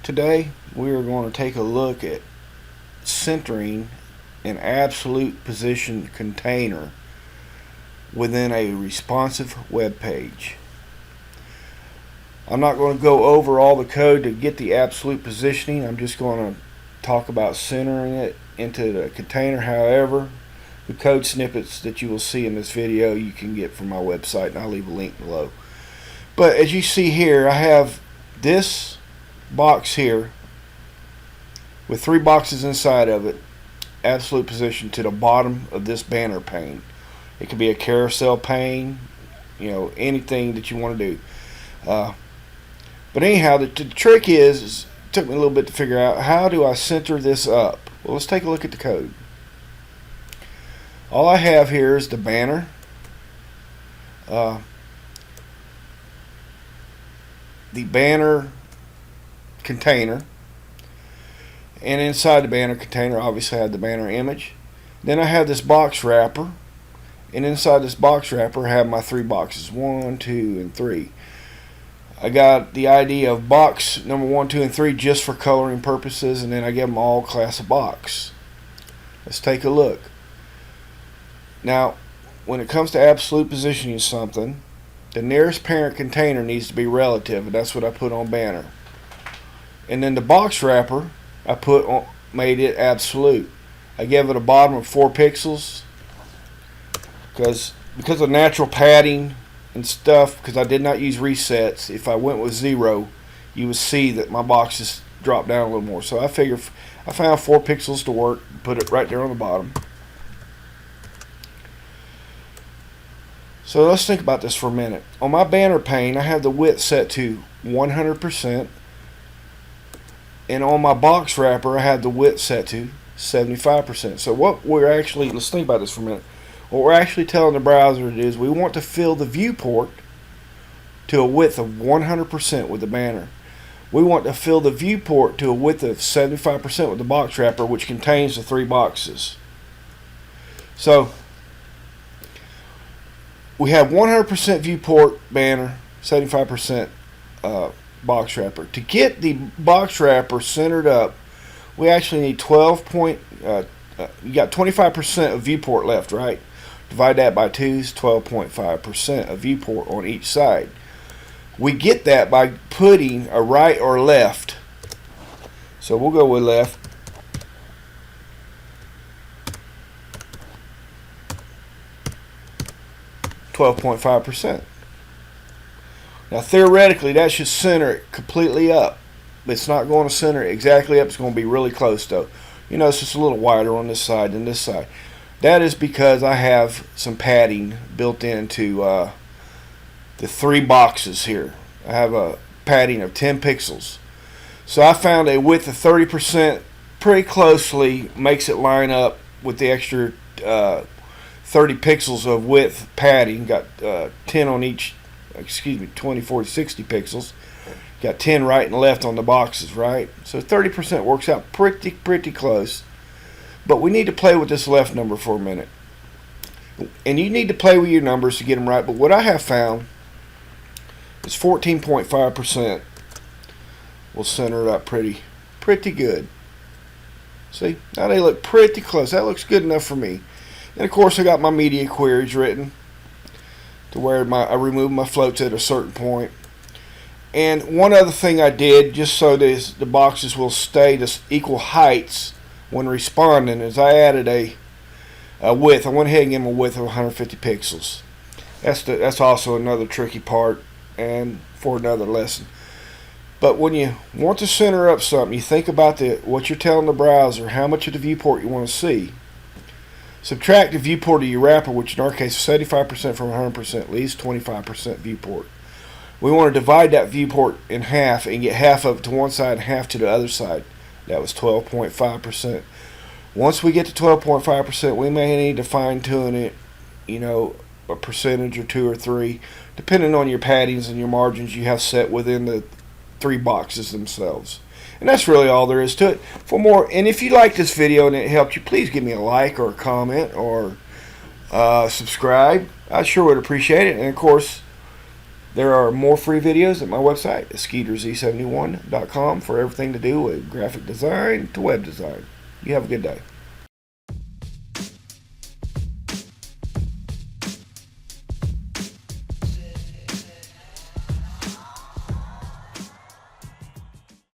Today we are going to take a look at centering an absolute position container within a responsive web page. I'm not going to go over all the code to get the absolute positioning. I'm just going to talk about centering it into the container. However, the code snippets that you will see in this video you can get from my website, and I'll leave a link below. But as you see here, I have this box here with 3 boxes inside of it, absolute position to the bottom of this banner pane. It could be a carousel pane, anything that you want to do. But anyhow, the trick is it took me a little bit to figure out how do I center this up. Well, let's take a look at the code. All I have here is the banner, the banner container, and inside the banner container obviously I have the banner image. Then I have this box wrapper, and inside this box wrapper I have my 3 boxes, 1, 2, and 3. I got the idea of box number 1, 2, and 3 just for coloring purposes, and then I give them all class of box. Let's take a look. Now, when it comes to absolute positioning something, the nearest parent container needs to be relative, and that's what I put on banner. And then the box wrapper I made it absolute. I gave it a bottom of 4 pixels because of natural padding and stuff, because I did not use resets. If I went with 0, you would see that my boxes dropped down a little more. So I figured I found 4 pixels to work, put it right there on the bottom. So let's think about this for a minute. On my banner pane, I have the width set to 100%, and on my box wrapper, I have the width set to 75%. So let's think about this for a minute. What we're actually telling the browser is we want to fill the viewport to a width of 100% with the banner. We want to fill the viewport to a width of 75% with the box wrapper, which contains the 3 boxes. So we have 100% viewport banner, 75% box wrapper. To get the box wrapper centered up, we actually need you got 25% of viewport left, right? Divide that by 2 is 12.5% of viewport on each side. We get that by putting a right or left. So we'll go with left. %. Now theoretically that should center it completely up. It's not going to center it exactly up. It's going to be really close though. It's just a little wider on this side than this side. That is because I have some padding built into the 3 boxes here. I have a padding of 10 pixels. So I found a width of 30% pretty closely makes it line up with the extra 30 pixels of width padding. Got 10 on each, 20, 40, 60 pixels. Got 10 right and left on the boxes, right? So 30% works out pretty close. But we need to play with this left number for a minute. And you need to play with your numbers to get them right. But what I have found is 14.5% will center it up pretty good. See? Now they look pretty close. That looks good enough for me. And of course I got my media queries written to where I removed my floats at a certain point. And one other thing I did, just so the boxes will stay to equal heights when responding, is I added a width. I went ahead and gave them a width of 150 pixels. That's also another tricky part and for another lesson. But when you want to center up something, you think about what you're telling the browser, how much of the viewport you want to see. Subtract the viewport of your wrapper, which in our case is 75% from 100%, leaves 25% viewport. We want to divide that viewport in half and get half of it to one side and half to the other side. That was 12.5%. Once we get to 12.5%, we may need to fine tune it, a percentage or 2 or 3, depending on your paddings and your margins you have set within the 3 boxes themselves. And that's really all there is to it. For more, and if you like this video and it helped you, please give me a like or a comment or subscribe. I sure would appreciate it. And of course, There are more free videos at my website, skeeterz71.com, for everything to do with graphic design to web design. You have a good day.